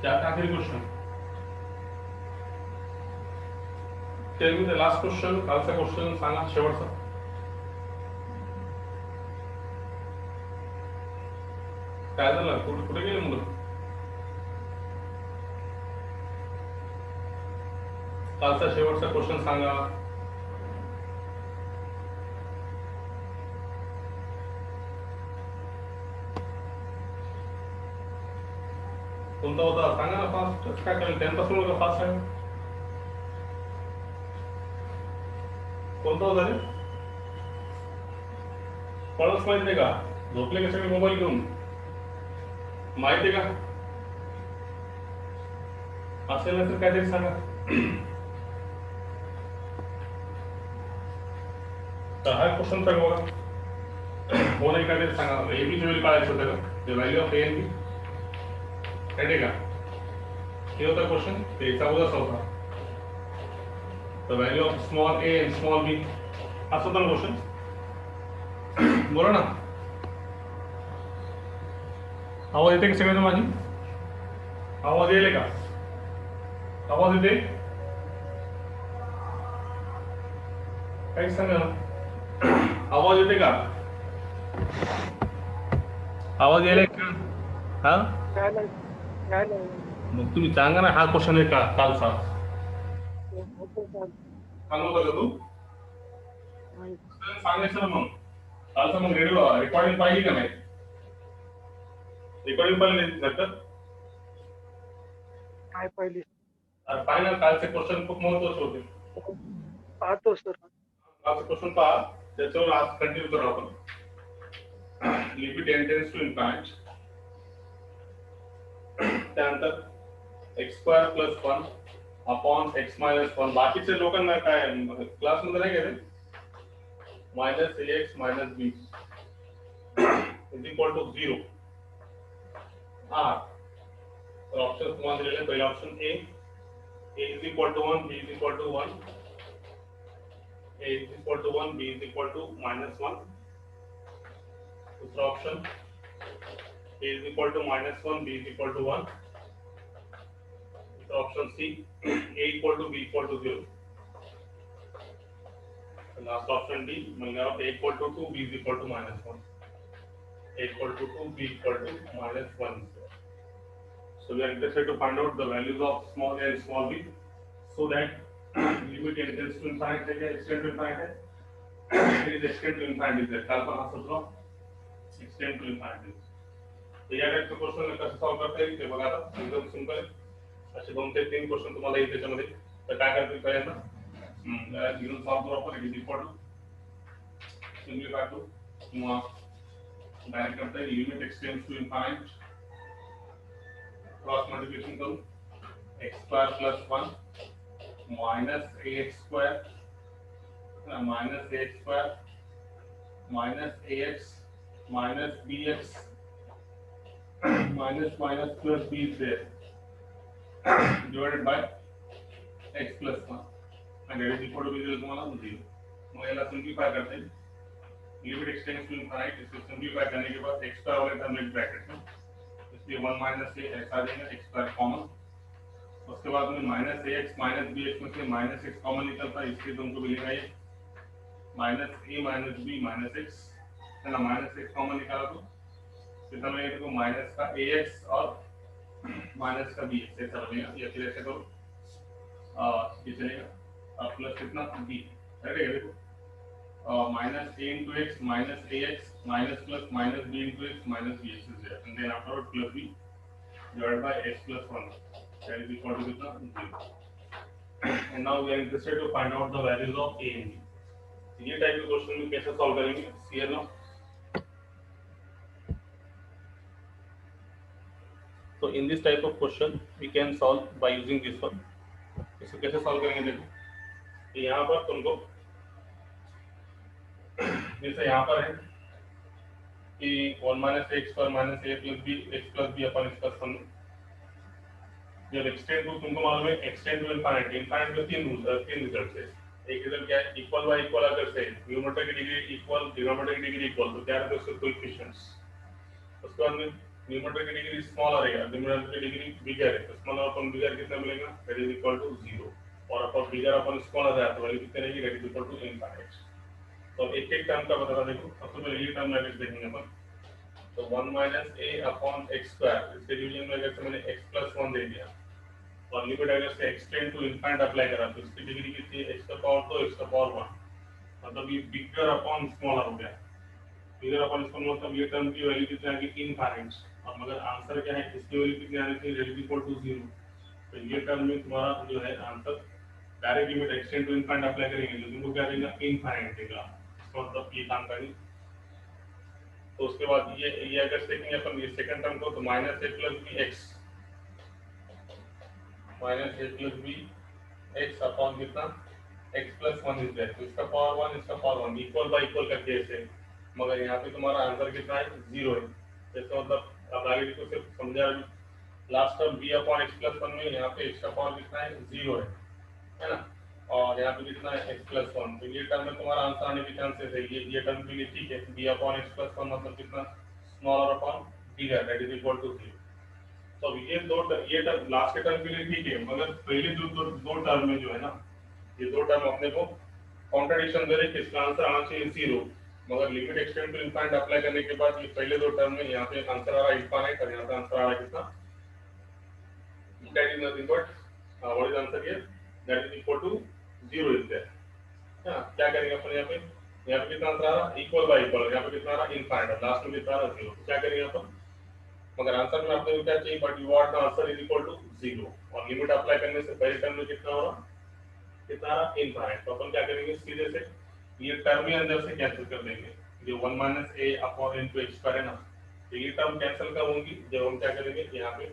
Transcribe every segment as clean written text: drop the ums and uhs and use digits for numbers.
क्या आखिरी question? Tell me the last question. कालचा क्वेश्चन सांगा शेवटचा. काय झालं? कुठे कुठे गेले मुलं? कालचा शेवटचा क्वेश्चन सांगा. कोणता होता सांगा ना फास्ट. काय करेल 10 पासून का फास्ट आहे? कोणता होता रे? कळच माहित नाही का? झोपले कसे मोबाईल घेऊन? माहिती आहे का? असेल नसेल काहीतरी सांगा. तर हा क्वेश्चन सांगा बघा. हो नाही काहीतरी सांगा. एबीची व्हॅल्यू काढायचं होतं का? The value of A and B कळते का? हे होता क्वेश्चन. ते 14चा होता. The value of small A and small B असं होता ना क्वेश्चन. बोला ना. आवाज येते का सगळ्यांना माझी? आवाज येईल का? आवाज येते? काही सांगा ना. आवाज येते का? आवाज यायला का? हा मग तुम्ही सांगा ना. हा क्वेश्चन आहे का कालचा? सांगू का तू? सांगायचं ना मग. कालचा मग रेडिओ रेकॉर्डिंग पाहिली का नाही? रेकॉर्डिंग पाहिली नंतर काय पाहिली? पाहिजे ना. कालचे क्वेश्चन खूप महत्वाचे होते. पाहतो सर. कालचे क्वेश्चन पहा. त्याच्यावर आज कंटिन्यू करू आपण. Limit n tends to infinity. त्यानंतर x² + 1 अपॉन x - 1. बाकीच्या लोकांना काय क्लासमध्ये नाही गेले. -ax - b is equal to 0. तर ऑप्शन तुम्हाला दिलेले. पहिला option A is equal to 1, b is equal to 1, a is equal to 1, b is equal to -1. दूसरा option a is equal to -1, b is equal to 1. Option C a equal to b equal to 0. Last option D मतलब a equal to 2, b is equal to -1. a equal to 2, b equal to -1. So we are interested to find out the values of small a and small b, so that limit n tends to infinity है, extend to infinity है, it is extend to infinity है. कल पर हम सोच रहे extend to infinity. तो या टाइप के क्वेश्चन में कैसे सॉल्व करते हैं ते बघा आता. एकदम सिंपल आहे. असे 2 ते 3 क्वेश्चन तुम्हाला येईल त्याच्यामध्ये. तर काय करतील पहिल्यांदा घेऊन सॉल्व करू आपण. It is equal to simplify to किंवा डायरेक्ट करता है. Limit x tends to infinite. Cross multiplication करूं. x² + 1 -ax² -ax -bx plus b is there divided by x plus 1 and it is equal to b तुम्हाला 0. मग याला simplify करते हैं. Limit x tends to infinite. इसको simplify करने के बाद x² हो गया था मिड ब्रैकेट में, इसलिए 1 - a ऐसा आ जाएगा. x² common. उसके बाद में -ax -bx में से -x कॉमन निकलता है, इसलिए तुमको मिलेगा ये -a - b -x है ना. -x कॉमन निकाला तो कितना मिलेगा तुमको? माइनस का ax और माइनस का bx ऐसा बनेगा. या फिर ऐसे करो ये चलेगा प्लस कितना b है. देखो -a into x -ax plus -b into x -bx is there, and then afterward plus b divided by x plus 1, that is equal to 0. And now we are interested to find out the values of a and b. ये type के question में कैसे solve करेंगे? Clear ना? So in this type of question we can solve by using this one. इसको कैसे solve करेंगे देखो. यहाँ पर तुमको जैसे यहाँ पर है कि 1 - x पर -a plus b x plus b अपन इसका सम. जब एक्सटेंड टू तुमको मालूम है एक्सटेंड टू इनफाइनाइट. इनफाइनाइट में तीन रिजल्ट है. एक रिजल्ट क्या है? इक्वल बाय इक्वल अगर से न्यूमरेटर की डिग्री इक्वल डिनोमिनेटर की डिग्री इक्वल तो क्या रहता है उसके कोएफिशिएंट्स. उसके बाद में न्यूमरेटर की डिग्री स्मॉलर है, डिनोमिनेटर की डिग्री बिगर है, तो स्मॉलर अपॉन बिगर कितना मिलेगा, दैट इज इक्वल टू 0, और अपॉन बिगर अपॉन स्मॉलर है तो वैल्यू कितनी रहेगी, that is equal to infinite. तो एक एक टर्म का बताना देखो, सबसे पहले ये टर्म लेके देखेंगे अपन। तो 1 माइनस ए अपॉन एक्स स्क्वायर, इसके डिवीजन में अगर से मैंने x प्लस 1 दे दिया और लिमिट अगर से एक्सटेंड टू इनफाइनाइट अप्लाई करा तो इसकी डिग्री कितनी है, x का पावर 2 x का पावर 1, मतलब ये बिगर अपॉन स्मॉलर हो गया। बिगर अपॉन स्मॉलर मतलब ये टर्म की वैल्यू कितनी आ गई, इनफाइनाइट। अब मगर आंसर क्या है, इसकी वैल्यू कितनी आनी चाहिए, दैट इज इक्वल टू 0। तो ये टर्म में तुम्हारा जो है answer direct limit extend to infinite apply करेंगे तो तुमको क्या देगा, इनफाइनाइट देगा। इसका मतलब ये काम करेंगे। तो उसके बाद ये अगर देखेंगे अपन ये सेकंड टर्म को, तो माइनस ए प्लस बी एक्स, माइनस ए प्लस बी एक्स अपॉन कितना, एक्स प्लस 1 इज देयर, तो इसका पावर 1 इसका पावर 1 इक्वल बाय इक्वल करके ऐसे, मगर यहाँ पे तुम्हारा आंसर कितना है, 0 है। इसका मतलब अब आगे देखो, सिर्फ समझा last term B upon X plus 1 में यहाँ पे एक्स का पावर कितना है, 0 है ना, और यहाँ पे कितना है, एक्स प्लस 1, तो ये टर्म में तुम्हारा आंसर आने के चांसेस है, ये टर्म के लिए ठीक है, बी अपॉन एक्स प्लस 1 मतलब कितना, smaller upon bigger, that is equal to 0। तो ये टर्म लास्ट के टर्म के लिए ठीक है, मगर पहले जो दो टर्म में जो है ना, ये दो टर्म अपने को कॉन्ट्रडिक्शन दे रहे हैं कि इसका आंसर आना चाहिए 0, मगर limit extend to infinite apply करने के बाद ये पहले दो टर्म में यहाँ पे आंसर आ रहा है इनफाइनाइट और यहाँ पे आंसर आ रहा है कितना, that is nothing but what is answer here, that is equal to 0 is there। हाँ, क्या करेंगे अपन यहाँ पे कितना आंसर आ रहा है, इक्वल बाय इक्वल, यहाँ पे कितना आ रहा है, इनफाइनाइट, लास्ट में कितना आ रहा है, 0। क्या करेंगे अपन, मगर आंसर में आपने क्या चाहिए, but you want the answer is equal to 0, और लिमिट अप्लाई करने से पहले टर्म में कितना हो रहा, कितना रहा, इनफाइनाइट। तो अपन क्या करेंगे, सीधे से ये टर्म ही अंदर से कैंसिल कर देंगे, जो 1 माइनस ए अपॉन इनटू एक्स स्क्वायर है ना, तो ये टर्म कैंसिल कब होंगी, जब हम क्या करेंगे, यहाँ पे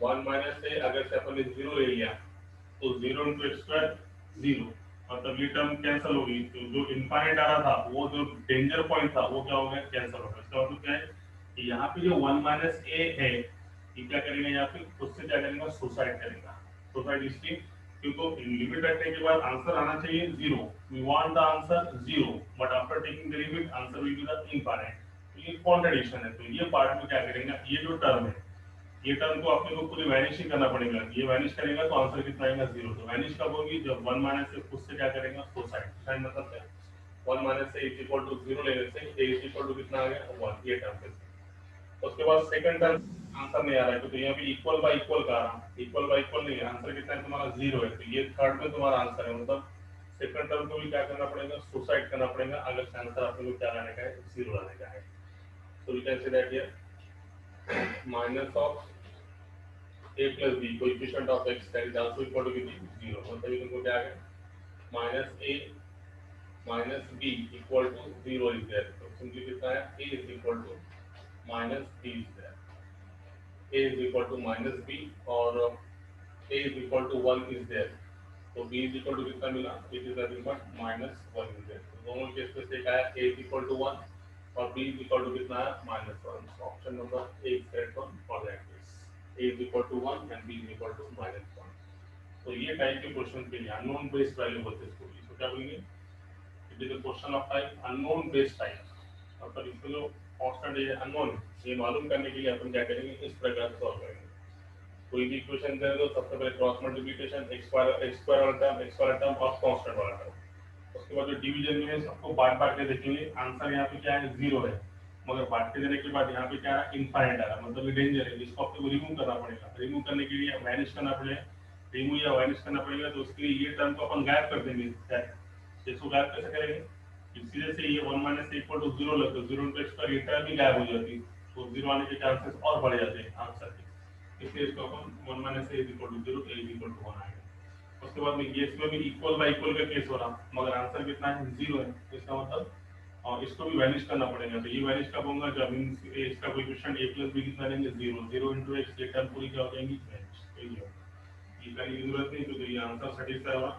1 माइनस ए अगर से अपन ने 0 ले लिया तो 0 इंटू एक्स स्क्वायर 0, मतलब ये टर्म कैंसिल होगी, तो जो इनफाइनाइट आ रहा था वो जो डेंजर पॉइंट था वो क्या हो गया, कैंसिल हो गया। इसका मतलब क्या है कि यहाँ पे जो 1 माइनस ए है ये क्या करेंगे, यहाँ पे उससे क्या करेंगे, सुसाइड करेगा। सुसाइड इसलिए क्योंकि लिमिट रखने के बाद आंसर आना चाहिए 0, we want the answer 0, but after taking the limit answer will be the infinite. तो ये कॉन्ट्रडिक्शन है, तो ये पार्ट में क्या करेंगे, ये जो टर्म है ये टर्म को अपने को पूरी वैनिश ही करना पड़ेगा, ये वैनिश करेगा तो आंसर कितना आएगा, 0। तो वैनिश कब होगी, जब 1 माइनस से उससे क्या करेगा, सुसाइड। सुसाइड मतलब क्या, 1 माइनस से इज इक्वल टू 0 लेने से a इज इक्वल टू कितना आ गया, 1, ये टर्म है। उसके बाद सेकंड टर्म आंसर नहीं आ रहा है, तो यहाँ पे इक्वल बाय इक्वल का आ रहा है, इक्वल बाय इक्वल नहीं है, आंसर कितना है तुम्हारा, 0 है, तो ये थर्ड में तुम्हारा आंसर है, मतलब सेकंड टर्म को भी क्या करना पड़ेगा, सुसाइड करना पड़ेगा, अगर आंसर आपको क्या लाने का है, 0 लाने का है। So we can say that here minus of a plus b coefficient of x that is also equal to 0, मतलब इनको क्या है, minus a minus b equal to 0 is there, तो सिंपली कितना है, a is equal to minus b is there, a is equal to minus b और a is equal to 1 is there, तो b is equal to कितना मिला, it is nothing but minus 1 is there. तो दोनों case में से एक आया a इज इक्वल टू 1 और b इज इक्वल टू कितना है, minus 1। So option number A is correct one for that case, a is equal to 1 and b is equal to minus 1। तो ये टाइप के क्वेश्चन के लिए unknown based value होते हैं, इसको क्या बोलेंगे, it is a question of type unknown based type, मतलब इसमें जो कांस्टेंट है अननोन, ये मालूम करने के लिए अपन क्या करेंगे, इस प्रकार से सॉल्व करेंगे। कोई भी इक्वेशन दे दो, सबसे पहले क्रॉस मल्टीप्लिकेशन x स्क्वायर वाला टर्म और कांस्टेंट वाला टर्म, उसके बाद जो डिवीजन में सबको बांट के देखेंगे, आंसर यहाँ पे क्या है, 0 है, मगर बांट के देने के बाद यहाँ पे क्या है, इनफाइनाइट आ रहा है, मतलब ये डेंजर है, इसको आपको रिमूव करना पड़ेगा। रिमूव करने के लिए वैनिश करना पड़ेगा, रिमूव या वैनिश करना पड़ेगा, तो उसके लिए ये टर्म को अपन गायब कर देंगे। इसको गायब कैसे करेंगे, सीधे से ये 1 माइनस इक्वल टू 0 लग, तो 0 इंटू एक्स पर ये टर्म ही गायब हो जाती, तो 0 आने के चांसेस और बढ़ जाते हैं आंसर के, इसलिए इसको अपन 1 minus a is equal to 0, a is equal to 1 आएगा। उसके बाद में ये इसमें भी इक्वल बाय इक्वल का केस हो रहा, मगर आंसर कितना है, 0 है, इसका मतलब और इसको भी वैनिश करना पड़ेगा, तो ये वैनिश कब होगा, जब इसका कोएफिशिएंट a प्लस b कितना लेंगे, 0, 0 इंटू एक्स, ये टर्म पूरी क्या हो जाएंगी, वैनिश। ये करने की जरूरत नहीं, क्योंकि ये आंसर सेटिस्फाई होगा,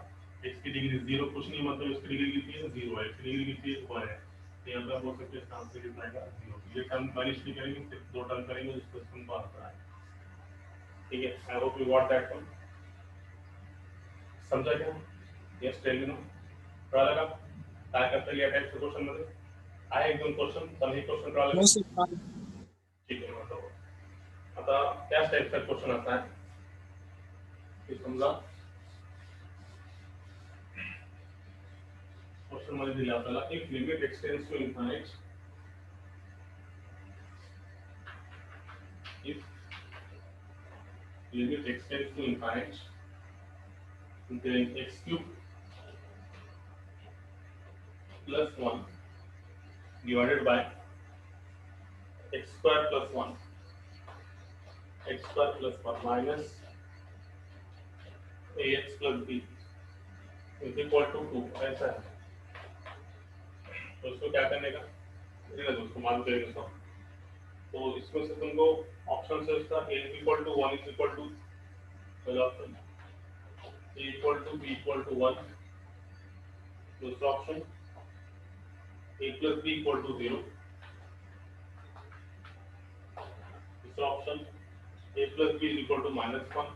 x की डिग्री 0 कुछ नहीं, मतलब इसकी डिग्री कितनी है, 0 है, x की डिग्री कितनी है, 1 है, तो यहाँ पे आप बोल सकते हैं इसका आंसर कितना आएगा, 0। ये टर्म वैनिश नहीं करेंगे, सिर्फ दो टर्म करेंगे, जिसको इसको आंसर आएगा। ठीक है, आई hope you got that one, समझा क्या, यस टेल मी नो, कळलं का काय करता येईल या टाइपच्या क्वेश्चन मध्ये, आहे एक दोन क्वेश्चन, पण हे क्वेश्चन कळलं, ठीक आहे, मतलब आता त्याच टाईपचा क्वेश्चन असा आहे की समजा क्वेश्चन मध्ये दिला आपल्याला if limit x tends to infinite if limit extends to infinite then x cube plus 1 divided by x square plus 1 minus ax plus b is equal to 2 ऐसा है। तो इसको क्या करने का उसको मान करेंगे सब। तो इसमें से तुमको ऑप्शन से इसका a equal to 1 is equal to पहला option a equal to b equal to 1 दूसरा option a plus b equal to 0 तीसरा option a plus b is equal to -1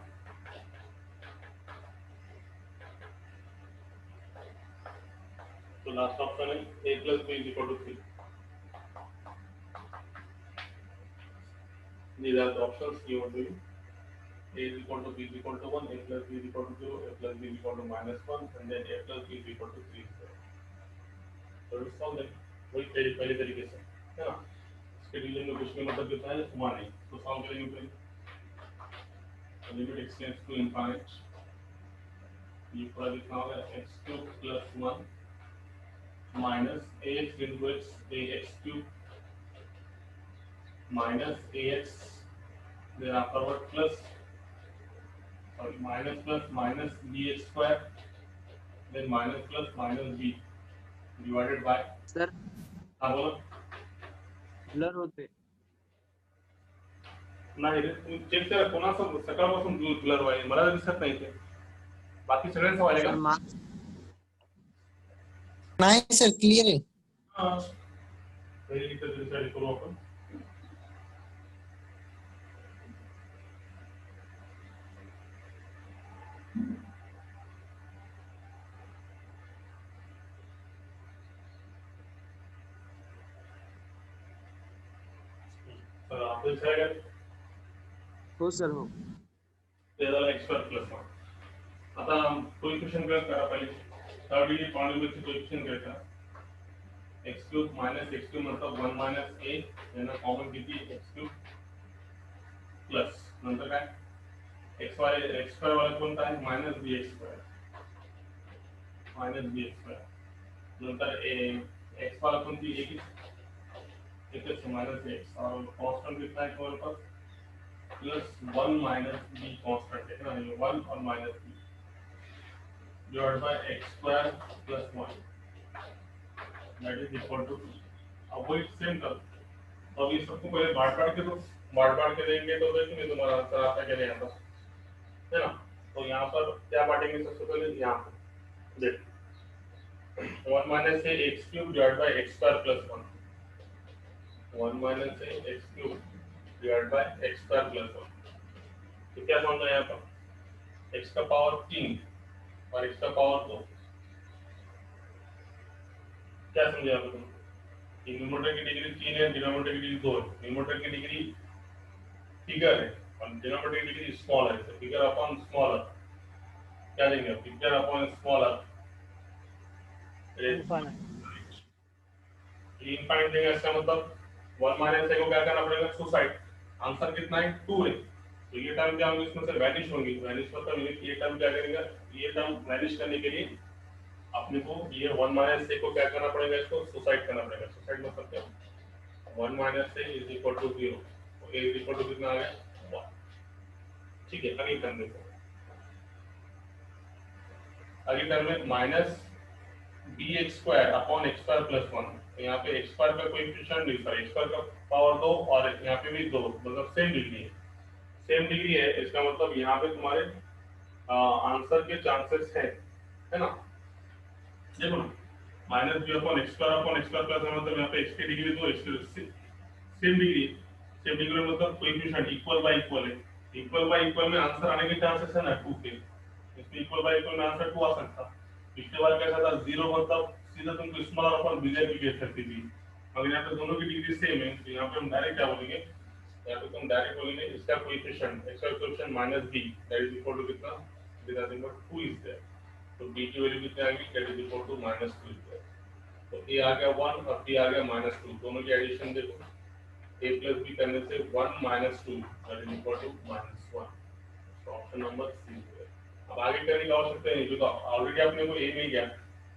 तो लास्ट ऑप्शन है a plus b is equal to 3। These are the options you want to use. A is equal to b is equal to 1, a plus b is equal to 0, a plus b is equal to -1, and then a plus b is equal to 3। तो solve them वही पहले तरीके से है ना। इसके division में कुछ भी मतलब कितना है 1 है तो सॉल्व करेंगे पहले। लिमिट एक्सटेंड्स टू इनफाइनाइट ये पूरा लिखना होगा x cube plus 1 minus ax into x ax cube minus ax then afterward plus minus plus minus bx square then minus plus minus b divided by sir हाँ बोलो blur होते नाही रे तुम्ही चेक करा कोणाचं सकाळपासून ब्लर व्हायला मला दिसत नाही ते बाकी सगळ्यांचं व्हायला का नाही सर क्लियर आहे हां पहिले इथे डिसाइड करू आपण तर आपण काय हो सर हो त्याला एक्स स्क्वेअर प्लस 1 आता कोएफिशिएंट करा पहिले थर्ड डिग्री पॉलिनोमियलचे कोएफिशिएंट करा x cube minus x cube मतलब 1 माइनस a याना कॉमन किती x क्यूब प्लस नंतर काय x स्क्वेअर वाला कोणता आहे माइनस bx स्क्वेअर नंतर x वाला कोणती एक माइनस x और कांस्टेंट कितना है हमारे पास प्लस 1 माइनस b कांस्टेंट है ना ये 1 और minus b divided by x square plus 1 that is equal to 2। अब वही सेम कर तो अभी सबको पहले बांट के देंगे तो देखिए तुम्हारा आंसर आता क्या नहीं आता है ना। तो यहाँ पर क्या बांटेंगे सबसे पहले यहाँ पर देख 1 minus a x cube divided by x square plus 1 1 minus a x cube divided by x square plus 1 तो क्या समझ में आया आपको x का पावर 3 और x का पावर 2 क्या समझे आप तुम न्यूमरेटर की डिग्री 3 है डिनोमिनेटर की डिग्री 2 है न्यूमरेटर की डिग्री फिगर है और डिनोमिनेटर की डिग्री स्मॉल है तो फिगर अपॉन स्मॉलर क्या देंगे फिगर अपॉन स्मॉलर इनफाइनाइट देंगे इसका मतलब 1 माइनस a को क्या करना पड़ेगा सुसाइड आंसर कितना है 2 है तो ये टर्म क्या होंगे इसमें से वैनिश होंगी वैनिश मतलब ये टर्म क्या करेगा ये टर्म वैनिश करने के लिए अपने को ये 1 माइनस a को क्या करना पड़ेगा इसको सुसाइड करना पड़ेगा सुसाइड मतलब क्या 1 minus a is equal to 0 तो a इज इक्वल टू कितना आ गया 1 ठीक है अगली टर्म देखो अगली टर्म में minus bx square upon x square plus 1 यहाँ पे x स्क्वायर का कोएफिशिएंट नहीं सर x स्क्वायर का पावर 2 और यहाँ पे भी 2 मतलब सेम डिग्री है इसका मतलब यहाँ पे तुम्हारे आंसर के चांसेस है ना देखो ना minus B upon X square plus मतलब यहाँ पे x की डिग्री 2 x सेम डिग्री मतलब कोएफिशिएंट इक्वल बाय इक्वल में आंसर आने के चांसेस है ना 2 के इसमें इक्वल बाय इक्वल में आंसर 2 आ सकता पिछले बार कैसा था 0 मतलब सीधा तुमको स्मॉलर अपॉन बिग की केस सकती थी अगर यहाँ पे दोनों की डिग्री सेम है तो यहाँ पे हम डायरेक्ट क्या बोलेंगे यहाँ पे तुम डायरेक्ट बोलेंगे इसका कोएफिशिएंट x का coefficient minus b that is equal to कितना, with nothing but 2 is there, तो b की वैल्यू कितनी आ गई, that is equal to minus 2 is there, तो a आ गया 1 और b आ गया माइनस 2, दोनों की एडिशन देखो, a प्लस b करने से 1 minus 2 that is equal to minus 1, तो ऑप्शन नंबर सी है। अब आगे करने की आवश्यकता नहीं, क्योंकि ऑलरेडी आपने को a मिल गया,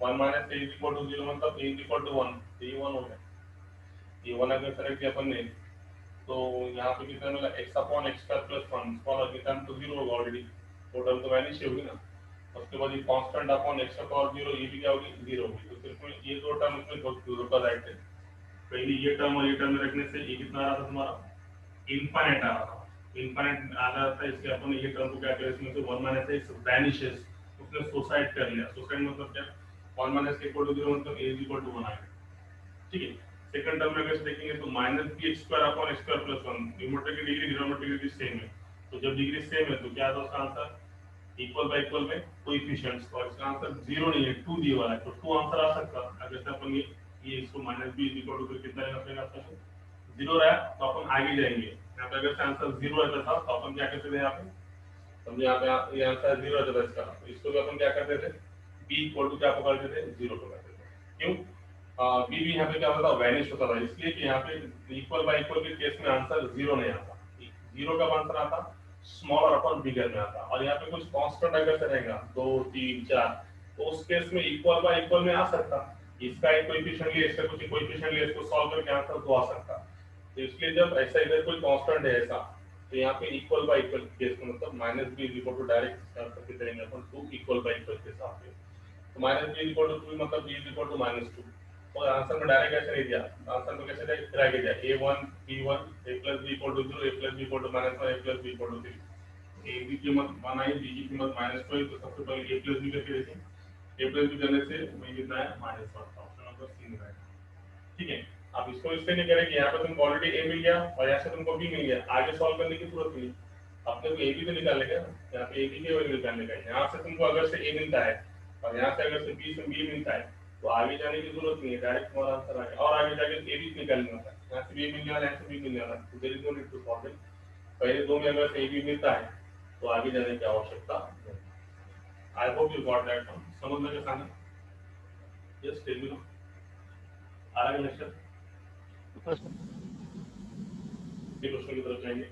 1 minus a is equal to 0 मतलब a इज इक्वल टू 1, तो ये 1 हो गया, ये 1 अगर सेलेक्ट किया अपन ने, तो यहाँ पे कितना मिला x upon x square plus 1, small और कितना तो 0 होगा ऑलरेडी, वो टर्म तो वैनिश होगी ना, उसके बाद ये कांस्टेंट अपॉन x का पावर 0, ये भी क्या होगी 0 होगी, तो सिर्फ में ये दो टर्म इसमें जरूरत राइट है, पहले ये टर्म और ये टर्म में रखने से ये कितना आ रहा था तुम्हारा, इनफाइनाइट आ रहा था, इनफाइनाइट आ रहा था, इसके अपन ये टर्म को क्या करें, इसमें से 1 माइनस x वैनिशेस, उसने सुसाइड कर लिया, सुसाइड मतलब क्या, 1 माइनस इक्वल टू 0 मतलब a इक्वल टू 1 आएगा, ठीक है। सेकंड टर्म में अगर देखेंगे तो minus B X square upon X square plus 1, numerator की डिग्री डिनोमिनेटर की डिग्री सेम है, तो जब डिग्री सेम है तो क्या आता है उसका आंसर, इक्वल बाय इक्वल में कोएफिशिएंट्स, और इसका आंसर 0 नहीं है 2 दिया हुआ है, तो 2 आंसर आ सकता है, अगर से अपन ये इसको माइनस बी इक्वल टू कितना लेना पड़ेगा आपको, 0 रहा तो अपन आगे जाएंगे, यहाँ पे अगर से आंसर 0 रहता था तो अपन क्या करते थे, यहाँ पे समझे, यहाँ पे ये आंसर 0 रहता था इसका, तो इसको भी अपन क्या करते थे, b इक्वल टू क्या पकड़ते थे, 0 पकड़ते थे, क्यों, बी भी यहाँ पे क्या होता था, वैनिश होता था, इसलिए कि यहाँ पे इक्वल बाय इक्वल के केस में आंसर 0 नहीं आता, 0 का आंसर आता स्मॉलर अपॉन बिगर में आता, और यहाँ पे कुछ कांस्टेंट अगर से रहेगा 2 3 4, तो उस केस में इक्वल बाय इक्वल में आ सकता, इसका एक कोएफिशिएंट लिया, इसका कुछ कोएफिशिएंट लिया, इसको सॉल्व करके आंसर 2 आ सकता, तो इसलिए जब ऐसा इधर कोई कांस्टेंट है ऐसा, तो यहाँ पे इक्वल बाय इक्वल केस में मतलब minus B equal to direct answer कितने रहेंगे अपन 2 इक्वल बाय इक्वल के साथ में, तो माइनस बी इक्वल टू 2 मतलब b इक्वल टू माइनस 2, और आंसर में डायरेक्ट ऐसे नहीं दिया, आंसर में कैसे दिया, फिर आगे दिया a1 b1 a plus b equal to 0 a plus b equal to minus 1 a plus b equal to 3, a की कीमत 1 आई, b की कीमत माइनस 2 है, तो सबसे पहले a plus b करके देखें, a plus b करने से वही कितना है माइनस 1, ऑप्शन नंबर सी में आएगा, ठीक है। अब इसको इससे नहीं करें कि यहाँ पे तुमको ऑलरेडी a मिल गया और यहाँ से तुमको b मिल गया, आगे सॉल्व करने की जरूरत नहीं, अपने को a भी तो निकालने का, यहाँ पे a की वैल्यू निकालने का, यहाँ से तुमको अगर से a मिलता है और यहाँ से अगर से b से b मिलता है, तो आगे जाने की जरूरत नहीं है, डायरेक्ट तुम्हारा आंसर आ गया, और आगे जाके a भी निकालना होता है, यहाँ से b मिल गया, यहाँ से b मिल गया, तो there is no need to solve it, पहले दो में अगर से a भी मिलता है तो आगे जाने की आवश्यकता नहीं। आई hope you got that one, समझ में कैसा है, यस टेल मी नो, आगे नेक्स्ट ये क्वेश्चन की तरफ जाएंगे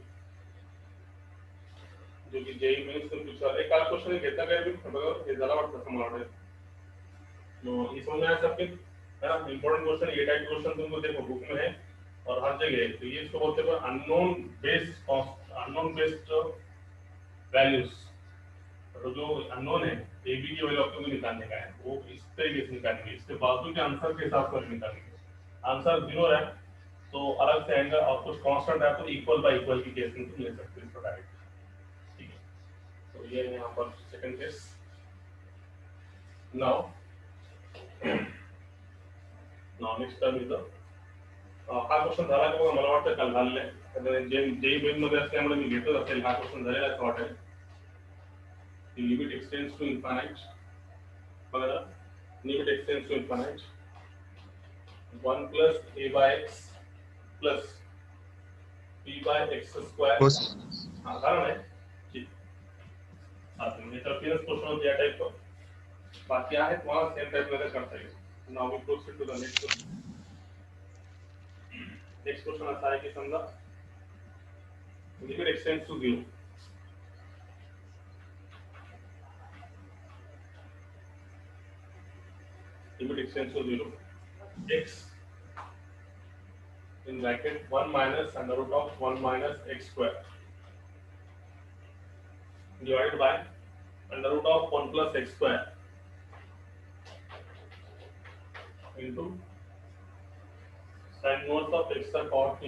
जो कि जेई मेंस में पूछा, एक आध क्वेश्चन घेता काय मी बघा, हे झाला वाटतं असं मला वाटतं, तो इस समझ में आया सबके, है ना, इंपॉर्टेंट क्वेश्चन, ये टाइप क्वेश्चन तुमको देखो बुक में है और हर जगह है, तो ये इसको बोलते हैं unknown based cost, unknown based values, तो जो अननोन है ए बी की वैल्यू आपको निकालने का है, वो इस तरीके से निकालेंगे, इसके बाजू के आंसर के हिसाब से निकालेंगे, आंसर 0 है तो अलग से आएगा, और कुछ कांस्टेंट है तो इक्वल बाय इक्वल की केस में तुम ले सकते हो इसको डायरेक्ट, ठीक है। तो ये है यहाँ पर second case, now next term is the, हा क्वेश्चन झाला का बघा, मला वाटतं काल झालेला, जेई मेन मध्ये असल्यामुळे मी घेतच असेल, हा क्वेश्चन झालेला आहे असं वाटेल, the limit extends to infinite, बघा limit extends to infinite, 1 plus a by x plus b by x square, हाँ कारण है, ठीक, साथ में तो फिर क्वेश्चन होता है टाइप का, बाकी आहे तुम्हाला सेम टाइप मध्ये करता येईल, now we proceed to the next question, next question असा आहे की समजा limit extends to 0, limit extends to 0, x in bracket 1 minus under root of 1 minus x square divided by under root of 1 plus x square into sin inverse of x square power t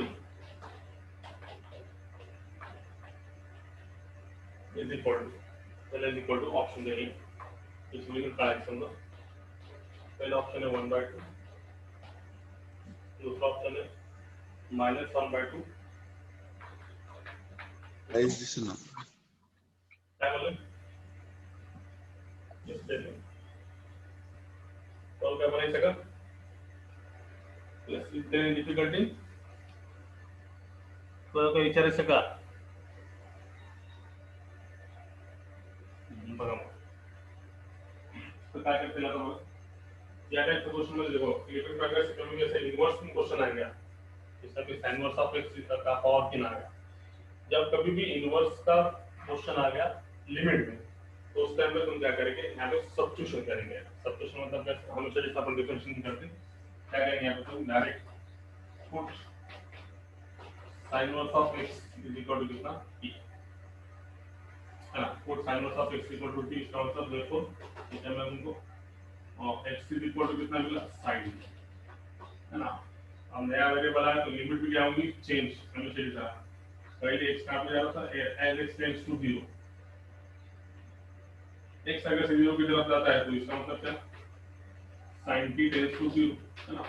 is equal to, l is equal to option A, which will be correct from the पहला option है 1/2, दूसरा option है -1/2, Guys, listen now. क्या बोले, इस पे तो क्या बना इसका, प्लस इतने डिफिकल्टी तो काही विचारायचं का? बघा मग. तो काय करते आता बघा. या टाइप क्वेश्चन में देखो इलेक्ट्रिक प्रकार से कमी जैसे इनवर्स में क्वेश्चन आएगा, जैसा कि sin इनवर्स ऑफ x का पावर कितना आएगा. जब कभी भी इनवर्स का क्वेश्चन आ गया लिमिट में, तो उस टाइम पे तुम क्या करेंगे, यहाँ पे सब्स्टिट्यूशन करेंगे. सब्स्टिट्यूशन मतलब क्या, हमेशा जैसे अपन डिफरेंशिएशन करते हैं, क्या करेंगे यहाँ पे तुम direct put sin inverse of x is equal to कितना t, है ना. Put sin inverse of x equal to t, इसका मतलब देखो इसमें मैं तुमको और x इज इक्वल टू कितना मिला sin, है ना. अब नया वेरिएबल आया तो लिमिट भी क्या होगी, चेंज. हमेशा जैसा पहले x कहाँ पे जा रहा था, as x tends to 0, x अगर 0 की तरफ जाता है तो इसका मतलब क्या, sin t टेंड्स टू 0, है ना.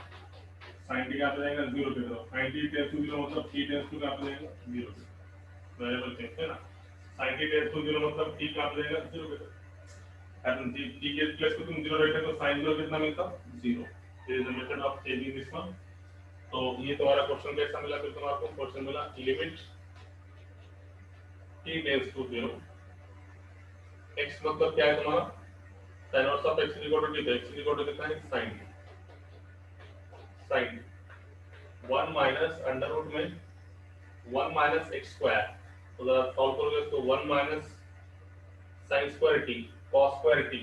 sin t कहाँ पे जाएगा 0 की तरफ, sin t टेंड्स टू 0 मतलब t टेंड्स टू कहाँ पे जाएगा 0 की तरफ, वेरिएबल चेंज, है ना. sin t टेंड्स टू 0 मतलब t कहाँ पे जाएगा 0 की तरफ. and t के प्लस को तुम 0 रखते तो sin 0 कितना मिलता 0. This is the method of changing this one. तो ये तुम्हारा क्वेश्चन कैसा मिला, फिर तुम्हारा क्वेश्चन मिला limit t tends to 0, x मतलब क्या है तुम्हारा sin inverse of x equal to t, तो x इक्वल टू कितना है sin sin 1 minus under root में 1 माइनस x स्क्वायर, तो जरा सॉल्व करोगे तो 1 minus sin square t cos square t,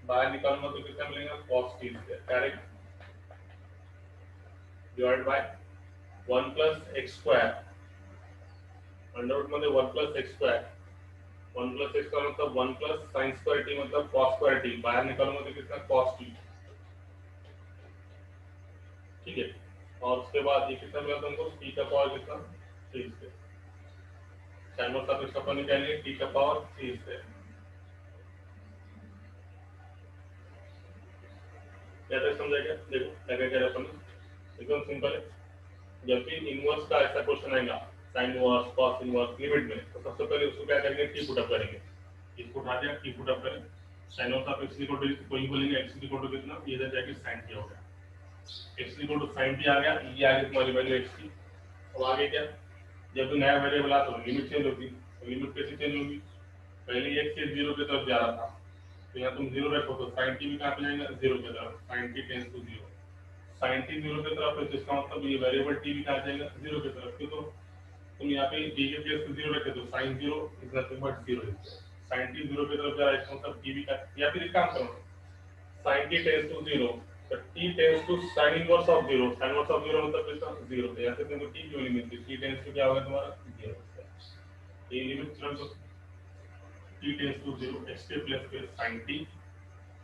बाहर निकालूंगा तो कितना मिलेगा cos t direct divide by 1 plus x square under root मध्ये 1 plus x square, 1 plus x square मतलब 1 प्लस sin स्क्वायर t मतलब cos स्क्वायर t, बाहर निकालूंगा तो कितना cos t. ठीक है. और उसके बाद ये कितना मिला तुमको, t का पावर कितना 3 से, sin इनवर्स ऑफ x का पावर निकालिए, t का पावर 3 से. क्या तक समझाएगा, देखो क्या क्या करें अपन, एकदम सिंपल है. जब भी इनवर्स का ऐसा क्वेश्चन आएगा sin inverse cos inverse limit में, तो सबसे पहले उसको क्या करेंगे, t पुट अप करेंगे. इसको उठा दिया, t पुट अप करें, sin inverse of x equal to कोई बोलेंगे x इक्वल टू कितना, ये इधर जाके sin t हो गया, x equal to sin t आ गया, ये आ गई तुम्हारी वैल्यू x की. अब आगे क्या, जब भी नया वेरिएबल आता है लिमिट चेंज होती है, तो लिमिट कैसे चेंज होगी, पहले x से 0 की तरफ जा रहा था, तो यहाँ तुम 0 रखो तो sin t भी कहाँ पे जाएगा 0 की तरफ, sin t tends to 0, sin t 0 की तरफ है, तो इसका मतलब ये वेरिएबल t भी कहाँ जाएगा 0 की तरफ. क्यों, तो तुम यहाँ पे t के प्लेस पे 0 रखे तो sin 0 is nothing but 0, sin t 0 की तरफ जा रहा है, इसका मतलब t भी का, या फिर एक काम करो sin t टेंड्स टू 0, तो t tends to sin inverse of 0, sin inverse of 0 मतलब कितना 0, तो यहाँ से तुमको t की वैल्यू मिलती है, t टेंड्स टू क्या होगा तुम्हारा 0. ये लिमिट चलो t टेंड्स टू 0, x के प्लस पे sin t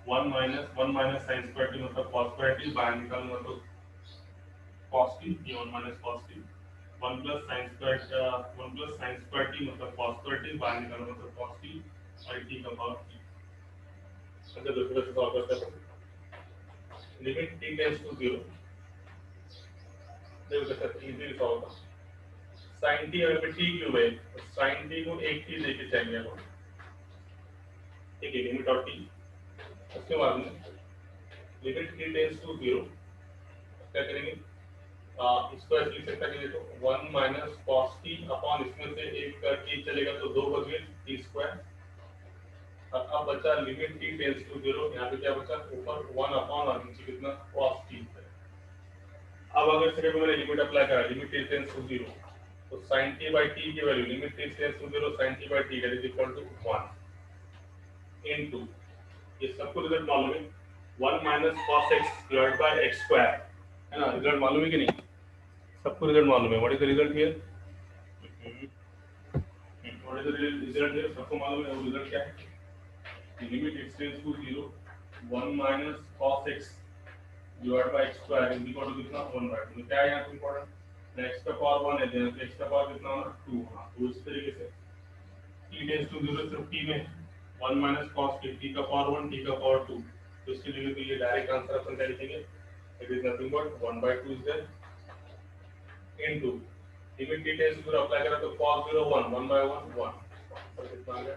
1 minus sin square t मतलब cos स्क्वायर t, बाहर निकालूंगा तो cos t, ये 1 minus cos t, 1 plus sin square t मतलब cos स्क्वायर t, बाहर निकालूंगा तो cos t और t का पावर t. अच्छा दूसरे से सॉल्व करते हैं. लिमिट t टेंड्स टू 0, देखो कैसे इजीली सॉल्व होगा. sin t अगर t क्यूब है तो sin t को एक t लेके चलेंगे अपन, ठीक है, लिमिट और t. उसके बाद में लिमिट t टेंड्स टू 0, क्या करेंगे, इसको ऐसे लिख सकते हैं, देखो 1 माइनस cos t अपॉन इसमें से एक t चलेगा तो 2 बच गए t स्क्वायर, और अब बचा लिमिट t टेंड्स टू 0, यहाँ पे क्या बचा ऊपर 1 अपॉन और नीचे कितना cos t. अब अगर सेकंड में लिमिट अप्लाई करा, लिमिट t टेंड्स टू 0, तो sin t by t की value limit t tends to 0 sin t by t is equal to 1 into, ये सबको रिजल्ट मालूम है 1 minus cos x divide by x square, है ना. Result मालूम है कि नहीं, सबको रिजल्ट मालूम है. What is the result here, what is the result here, सबको मालूम है. वो रिजल्ट क्या है, limit x tends to 0 1 minus cos x divide by x square is equal to कितना 1 बाय 2. क्या है यहाँ इंपॉर्टेंट, x का पावर 1 है, देन x का पावर कितना होगा 2. हां, तो इस तरीके से t टेंड्स टू 0 सिर्फ t में 1 माइनस cos t का पावर 1 t का पावर 2, तो इसके लिए तो ये डायरेक्ट आंसर अपन क्या लिखेंगे, it is nothing but 1 by 2 is there into limit t tends to 0 apply करा तो cos 0 1 1 by 1 1, तो कितना आ गया,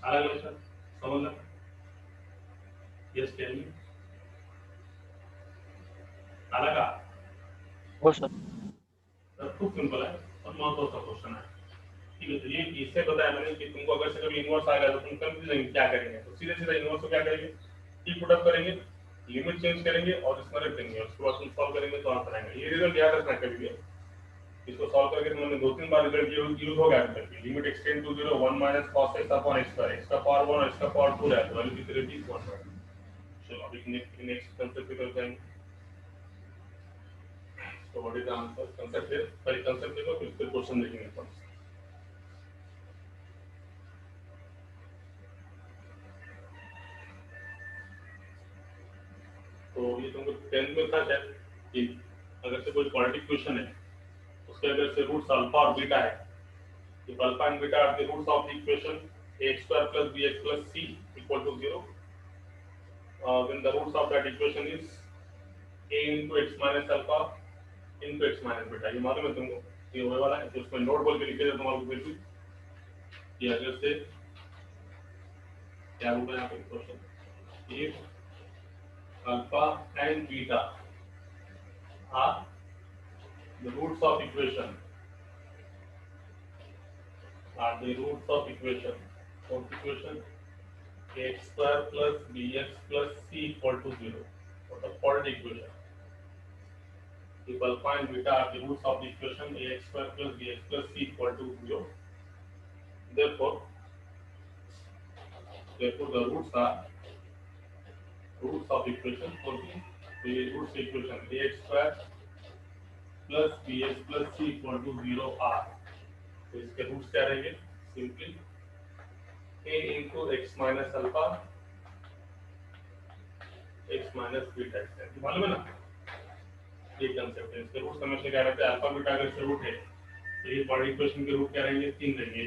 अलग समझना. यस टेल मी आला का? हो सर. तर खूप सिंपल है और महत्वपूर्ण क्वेश्चन है. ठीक है, तो ये इससे बताया मैंने कि तुमको अगर से कभी इनवर्स आ गया तो तुम कंफ्यूज नहीं क्या करेंगे, तो सीधे सीधे इनवर्स को क्या करेंगे, टी पुट अप करेंगे, लिमिट चेंज करेंगे और इसमें रख देंगे, उसके बाद तुम सॉल्व करेंगे तो आंसर आएगा. ये रिजल्ट याद रखना कभी भी. इसको सॉल्व करके तुमने 2-3 बार रिजल्ट यूज हो गया अभी तक. Limit extend to 0 1 minus cos x upon x square, x का पावर 1 और x का पावर 2 है, तो वैल्यू कितनी रहेगी 1. चलो अभी नेक्स्ट कंसेप्ट पे करते हैं. तो what is the answer? Concept है, पहले कंसेप्ट देखो फिर क्वेश्चन देखेंगे अपन. तो ये तुमको 10th में था शायद कि अगर से कोई क्वाड्रेटिक क्वेश्चन है उसके अगर से रूट्स अल्फा और बीटा है, if alpha and beta are the roots of the equation ax square plus bx plus c equal to 0, then the roots of that equation is a into x minus alpha into x minus beta. ये मालूम है तुमको, ये वही वाला है तो उसमें नोट बोल के लिखे थे तुम्हारे को बिल्कुल. ये अगर से क्या होगा यहाँ पे question, if alpha and beta are the roots of equation of equation ax square plus bx plus c equal to 0. What a fault equation. If alpha and beta are the roots of the equation ax square plus bx plus c equal to 0, therefore the roots of equation for the roots equation ax square plus bx plus c equal to 0 are. तो इसके roots क्या रहेंगे? Simply a into x minus alpha x minus beta. मालूम है ना ये concept है. इसके रूट्स हमेशा क्या रहते हैं? अल्फा बीटा अगर इसके रूट है तो ये बॉडी इक्वेशन के रूट क्या रहेंगे? 3 रहेंगे,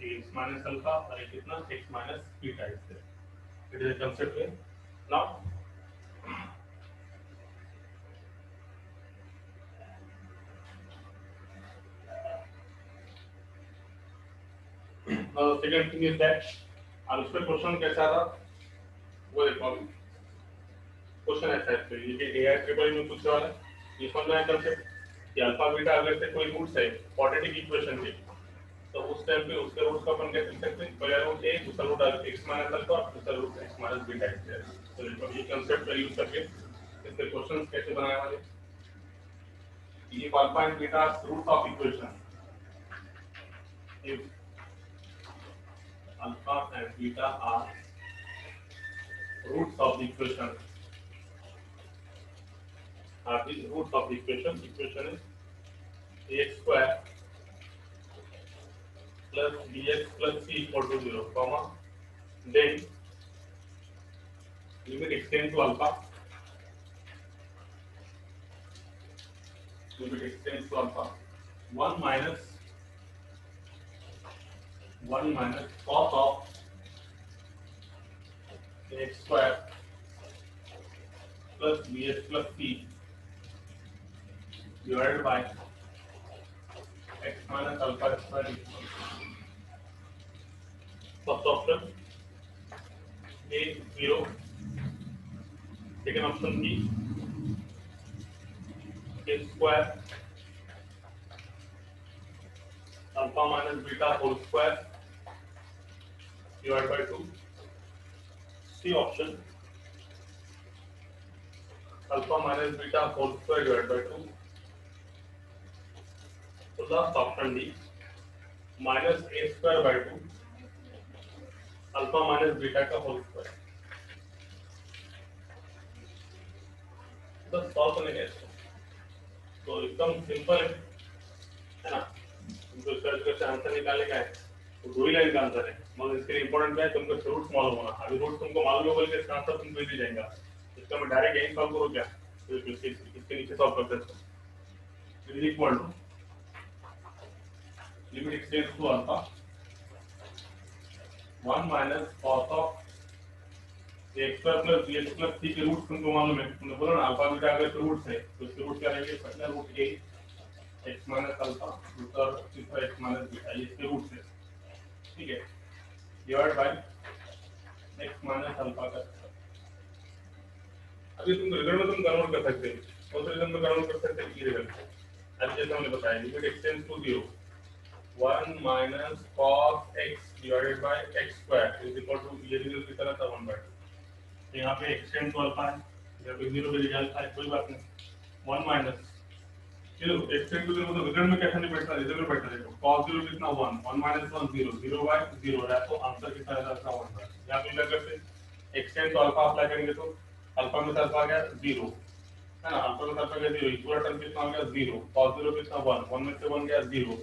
a x minus alpha और एक कितना x minus beta. It is a concept है. Now second thing is that, और उस पे क्वेश्चन कैसा था वो देखो. क्वेश्चन ऐसा है ये कि एआई ट्रिपल में पूछने वाला है. ये समझ में आया कंसेप्ट कि अल्फा बीटा अगर से कोई रूट्स है क्वाड्रेटिक इक्वेशन के, तो उस टाइम पे उसके रूट्स को अपन कैसे लिख सकते हैं? पहला रूट a, दूसरा रूट x माइनस अल्फा, दूसरा रूट x माइनस बीटा है. तो ये कंसेप्ट यूज करके इसके क्वेश्चंस कैसे बनाने वाले. ये alpha and beta roots of equation, if alpha and beta are roots of the equation, equation is ax square plus bx plus c equal to 0, comma, then limit extend to alpha, limit extends to alpha 1 minus cos of x square plus bx plus c divided by x minus alpha square equals. First option A 0, second option B a square alpha minus beta whole square divided by 2. C option alpha minus beta whole square divided by 2. So last option D minus a square by 2 alpha minus beta का whole square. बस solve करने का इसको तो एकदम simple है ना. तुमको सर्च करके आंसर निकालने का है तो 2 ही लाइन का आंसर है. मगर इसके लिए इंपॉर्टेंट क्या है? तुमको रूट्स मालूम होना. अभी रूट्स तुमको मालूम होगा कि इसका आंसर तुमको इजी जाएगा. इसका मैं डायरेक्ट यही सॉल्व करूँ क्या? तो इसके नीचे सॉल्व करते हैं. It is equal to limit x tends to alpha 1 minus cos of x square plus bx plus c के रूट्स तुमको मालूम है. तुमने बोला ना अल्फा बीटा अगर रूट्स है तो इसके रूट क्या रहेंगे? पहला root a x minus alpha, दूसरा तीसरा x माइनस बीटा. ये इसके रूट्स है. ठीक है, divide by x minus alpha का तुम रिजल्ट में तुम कन्वर्ट कर सकते हो, उस रिजल्ट में कन्वर्ट कर सकते हो ई रिजल्ट को। अब जैसे हमने बताया limit extends to 0 1 minus cos x divided by x square is equal to ये रिजल्ट की तरह था 1/2। यहाँ पे एक्सटेंड टू अल्फा है, यहाँ पे 0 पे रिजल्ट है, कोई बात नहीं। 1 माइनस चलो एक्सटेंड टू 0 तो रिजल्ट में कैसे नहीं बैठता, रिजल्ट में बैठता देखो cos 0 कितना 1 1 minus 1 0 0/0 है, तो आंसर कितना आएगा इसका 1/2। यहाँ पे क्या करते एक्सटेंड टू अल्फा अप्लाई करेंगे तो अल्फा में अल्फा आ गया 0 है ना, अल्फा में अल्फा गया 0, पूरा टर्म कितना हो गया 0, cos 0 कितना 1 1 में से 1 गया 0,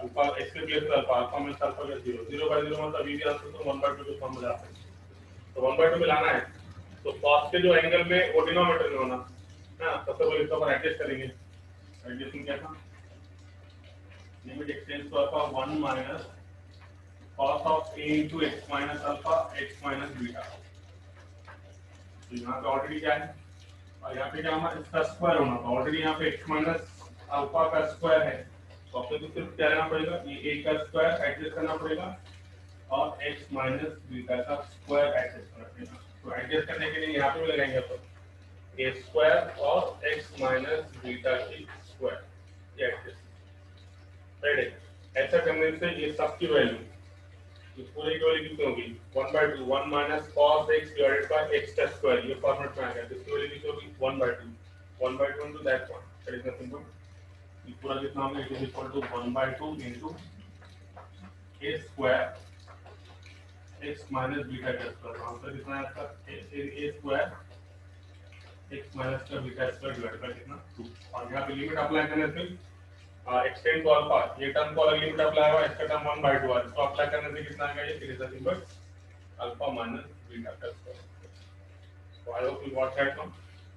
अल्फा x के प्लेस पे अल्फा में से अल्फा गया 0 0/0 मतलब अभी भी आंसर तो 1/2 के फॉर्म में जा सकते हैं। तो 1/2 में लाना है तो cos के जो एंगल में वो डिनोमिनेटर में होना है ना, सबसे पहले इसको अपन एडजस्ट करेंगे। एडजस्टिंग क्या था, limit x tends to alpha 1 minus cos of a into x minus alpha x minus beta। तो यहाँ पे ऑलरेडी क्या है और यहाँ पे क्या होना, इसका स्क्वायर होना था, ऑलरेडी यहाँ पे x माइनस अल्फा का स्क्वायर है, तो अपने को सिर्फ क्या लेना पड़ेगा, ये a का स्क्वायर एडजस्ट करना पड़ेगा और x माइनस बीटा का स्क्वायर एडजस्ट करना पड़ेगा। तो एडजस्ट करने के लिए यहाँ पे भी लगाएंगे अपन a स्क्वायर और x माइनस बीटा की स्क्वायर, ये एडजस्ट राइट है। ऐसा करने से ये सब की वैल्यू इस पूरे की वैल्यू कितनी होगी 1/2 1 minus cos x divided by x का स्क्वायर, ये फॉर्मेट में आ गया, इसकी वैल्यू कितनी होगी 1/2 into that one, that is nothing but ये पूरा कितना होगा, it is equal to 1/2 into a square x minus beta का स्क्वायर, आंसर कितना है इसका a square x minus का beta स्क्वायर डिवाइड बाय कितना 2। और यहाँ पे लिमिट अप्लाई करने से एक्सटेंड टू अल्फा ये टर्म को अलग लिमिट अप्लाई हुआ, इसका टर्म 1/2 है, इसको अप्लाई करने से कितना आएगा, ये it is nothing but alpha minus beta का square. So I hope you got that one.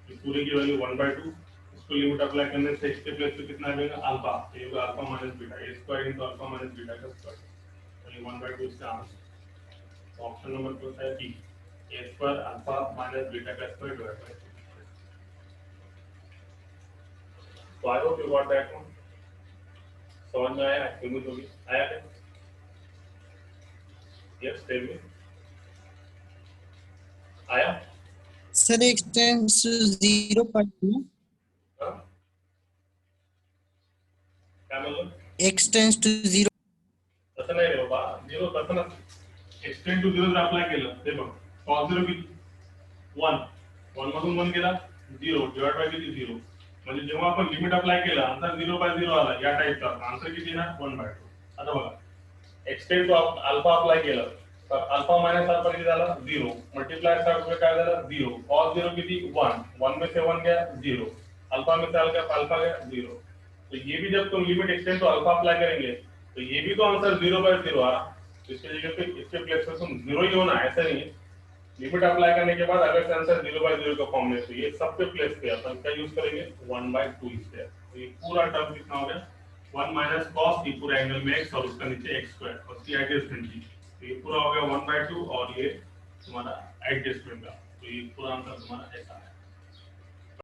इस पूरे की वैल्यू 1/2, इसको लिमिट अप्लाई करने से x के प्लेस पे कितना आएगा अल्फा, ये होगा alpha minus beta, a square into alpha minus beta का स्क्वायर, तो ये 1/2 इसका आंसर। तो ऑप्शन नंबर 2 है B, a square alpha minus beta का square divide by 2। So I hope you got that one. समझ में आया, एक्सपेरिमेंट होगी आया है, यस टेल मी आया सर एक्सटेंड्स टू 0.2 हाँ क्या मतलब एक्सटेंड्स टू 0 तसं नाही रे बाबा, 0 तसं ना एक्सटेंड टू 0 जर अप्लाय केलं ते बघ cos 0 किती 1 1 मधून 1 गेला 0 डिवाइड बाय किती 0, म्हणजे जेव्हा आपण लिमिट अप्लाय केला आन्सर 0/0 आला, या टाइपचा आन्सर किती येणार 1/2। आता बघा एक्सटेंड टू अल्फा अप्लाय केलं तर अल्फा माइनस अल्फा किती झाला 0, मल्टीप्लाई करते काय झाला 0, cos 0 किती 1 1 में से 1 गया 0, अल्फा में से अल्फा गया 0। तो ये भी जब तुम limit extend to alpha apply करेंगे तो ये भी तो आंसर 0/0 आ, इसके जगह पे इसके प्लेस पे तुम 0 ही होना, ऐसा नहीं है। लिमिट अप्लाई करने के बाद अगर से आंसर 0/0 का फॉर्म में तो ये सबके प्लेस पे अपन क्या यूज करेंगे 1/2 इससे, तो ये पूरा टर्म कितना हो गया 1 minus cos, ये पूरा एंगल में x और उसका नीचे x स्क्वायर और उसकी एडजस्टमेंट की, तो ये पूरा हो गया 1/2 और ये तुम्हारा एडजस्टमेंट का, तो ये पूरा आंसर तुम्हारा ऐसा है।